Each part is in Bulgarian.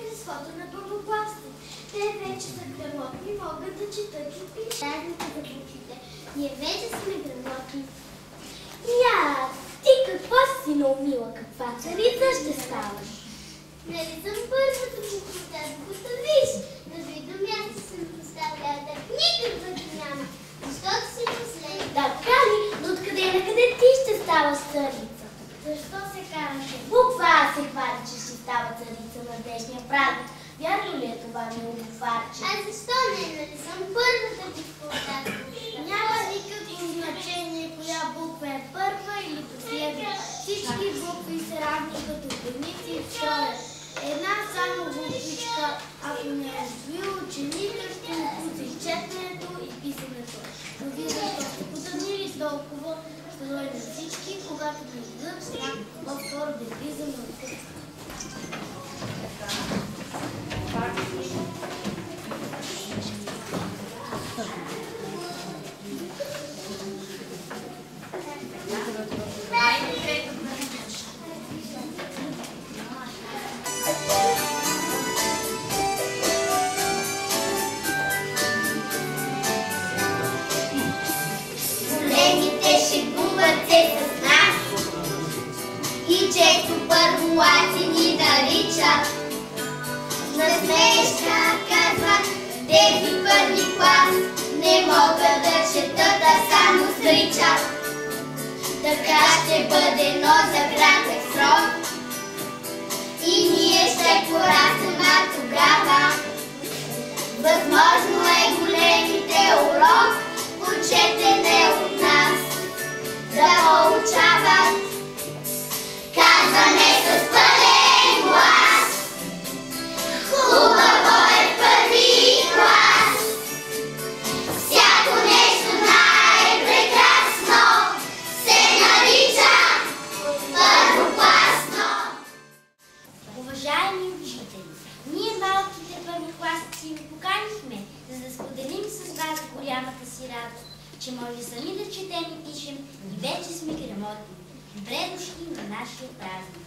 Естеството на първокласни. Те вече са грамотни, могат да четат и пишат. Дадените за буквите. Ние вече сме грамотни. Ти какво си наумила? Каква царица ще ставаш? Нали съм първата буква, тази буква виж. На видно място съм поставляла, так никак пъти няма. Защото си последна. Така ли? Но откъде на къде ти ще ставаш царица? Защо се караше? Буква А се хвали, че ще става царица на днешния празник. Вярно ли е това, мило букварче? А защо не? Нали съм първата буква от тази буква? Няма никакво значение коя буква е първа или последна. Всички букви са равни като единици и втора. Една само буквичка, ако не е развил ученика, ще му пуци четенето и писането. Но вие защо сте потъмнили толкова, ще дойде всички, когато не издадат страх, по-скоро да влизаме от тук. Големите шегуват се с нас и често първолаци ни наричат. Насмешка казват, тези първи клас не могат да четат, а само сричат. Така ще бъде, но за кратък срок и ние ще пораснем, а тогава възможно е големите урок по четене от нас да получават. Казване с пълен глас, хубаво е първи клас. Всяко нещо най-прекрасно се нарича първокласно. Уважаеми учители, ние малките първокласници ви поканихме, за да споделим с вас голямата си радост, че може сами да четем и пишем и вече сме грамотни. Добре дошли на нашия празник.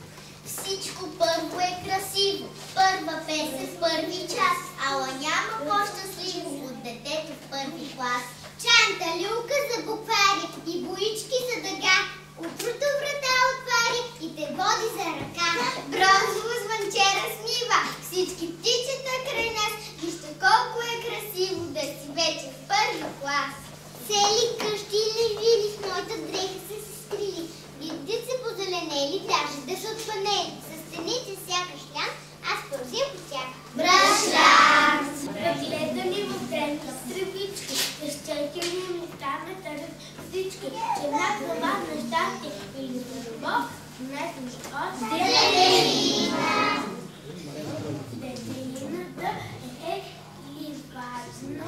Всичко първо е красиво, първа песен в първи час, ала няма по-щастливо от детето в първи клас. Чанта люлка за буквари и боички за дъга, утрото врата отваря и те води за ръка. Бронзово звънче размива всички птичета край нас, вижте колко е красиво да си вече в първи клас. Цели къщи или вили в моята дреха са се скрили, видите се позеленели, пляжите са от панели, с стените сякаш лям, аз пълзя по тях. Бръшлям! Разгледали в дренка стръвички, същайки ми стане търът всички, че една глава на щастие или за любов, днес от Детелина! Детелината е ливажно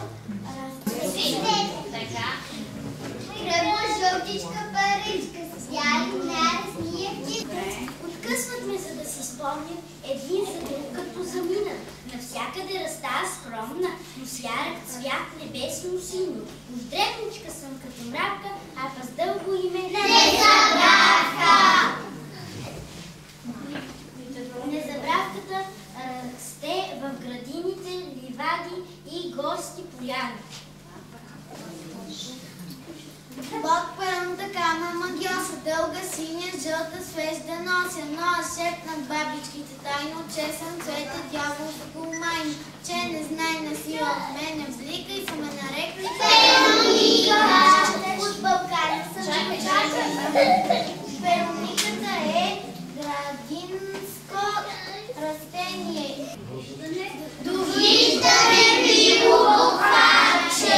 Кръвно-жълтичка паричка с бяли нарезни птичка. Откъсват ме, за да си спомням един за друг като замина. Навсякъде растая скромна, но с ярък цвят небесно синьо. Уж дребничка съм като мравка, а пъс дълго име Незабравка! Незабравката расте в градините, ливади и горски поляни. Бог пълната кама магиоса, дълга синя, жълта свежда нося, но аз шепнат бабичките тайно, че съм цвете дявол за колмайно, че не знае на сила от мене взлика и са ме нарекли Вероника! От България съм Верониката е градинско растение. Довиждане, мило букварче!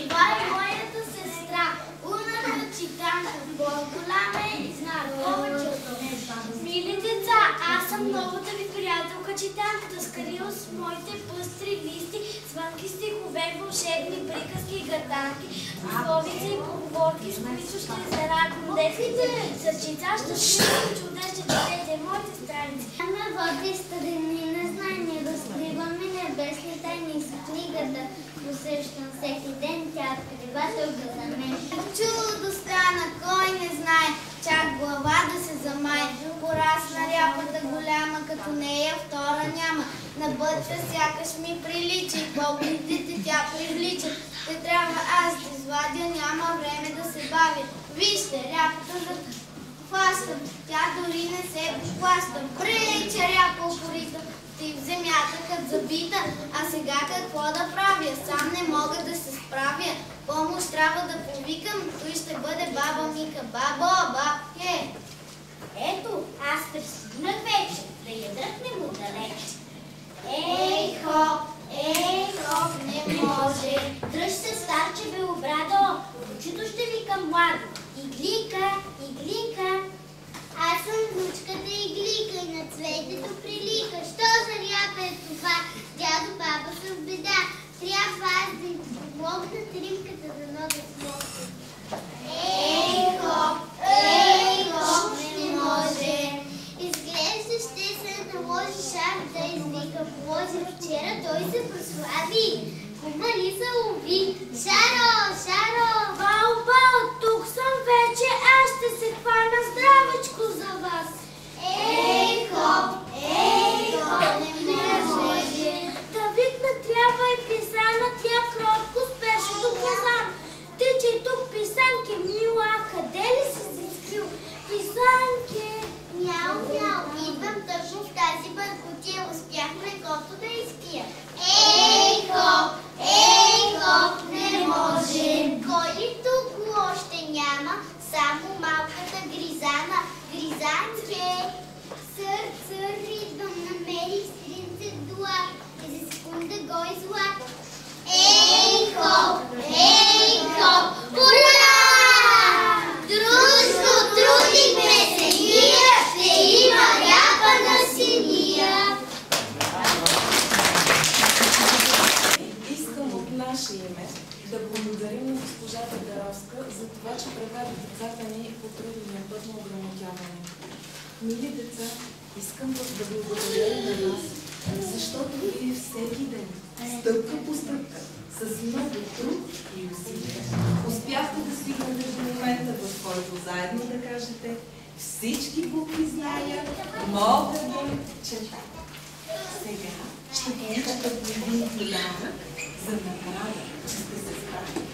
Това е моята сестра, умната читанка, по-голяма е и знае повече от мен. Мили деца, аз съм новата ви приятелка читанката, скарила с моите пъстри листи, звънки стихове, вълшебни приказки и гърданки, пословици и поговорки, с които ще зарадвам детските сърчица, щастливо чуда ще четете моите страници. Ме води старинни незнания, разкриваме небесни тайни с книгата. Усещам всеки ден, тя открива тълга за мен. голяма като нея, втора няма. На бъдка сякаш ми прилича и погледите тя привлича. Те трябва аз да извадя, няма време да се бавя. Вижте, ряпата за хващам, тя дори не се поплаща. Прилича ряпа упорита, ти в земята като забита. А сега какво да правя? Сам не мога да се справя. Помощ трябва да повикам, той ще бъде баба Мика. Бабо, бабке! Ето, аз пристигнах вече, да я дръпнем отдалеч. Ей, хоп, не може. Дръж се, старче белобрадо, очито ще викам младо. Иглика, иглика. Аз съм внучката Иглика и на цветето прилика. Що за ряпа е това? Дядо, баба са в беда. Трябва аз да им помогна тримката да нода смогна. Ей, хоп, не може. Изглежда ще се наложи шар да извика положи. Вчера той се прослави. Кума ли се лови? Шаро, Шаро! Бао, бао, тук съм вече, аз ще се хвана здравечко за вас. Ей, хоп, не може. Да викна трябва и писана, тя кротко спеше до пазар. Тичай тук, писанке, мила, къде ли си заскрил? Писанке! Мяу, мяу, идвам точно в тази бъркотия. Успях млекото да изпия. Ей, хоп, не може. Кой ли тук още няма? Само малката Гризана. Гризанке! Сър, идвам, намерих стринце в дула. И за секунда го излаках. Ей, хоп, ура! Дружно трудихме се ние, ще има ряпа на синия. Искам от наше име да благодарим на госпожа Тагаровска за това, че прекара децата ни по трудния път на ограмотяване. Мили деца, искам да благодаря и на вас, защото вие всеки ден, стъпка по стъпка, с много труд и усилия, успяхте да стигнете до момента, в който заедно да кажете: всички букви зная, мога да чета. Сега ще получите един подарък за награда, че сте се справили.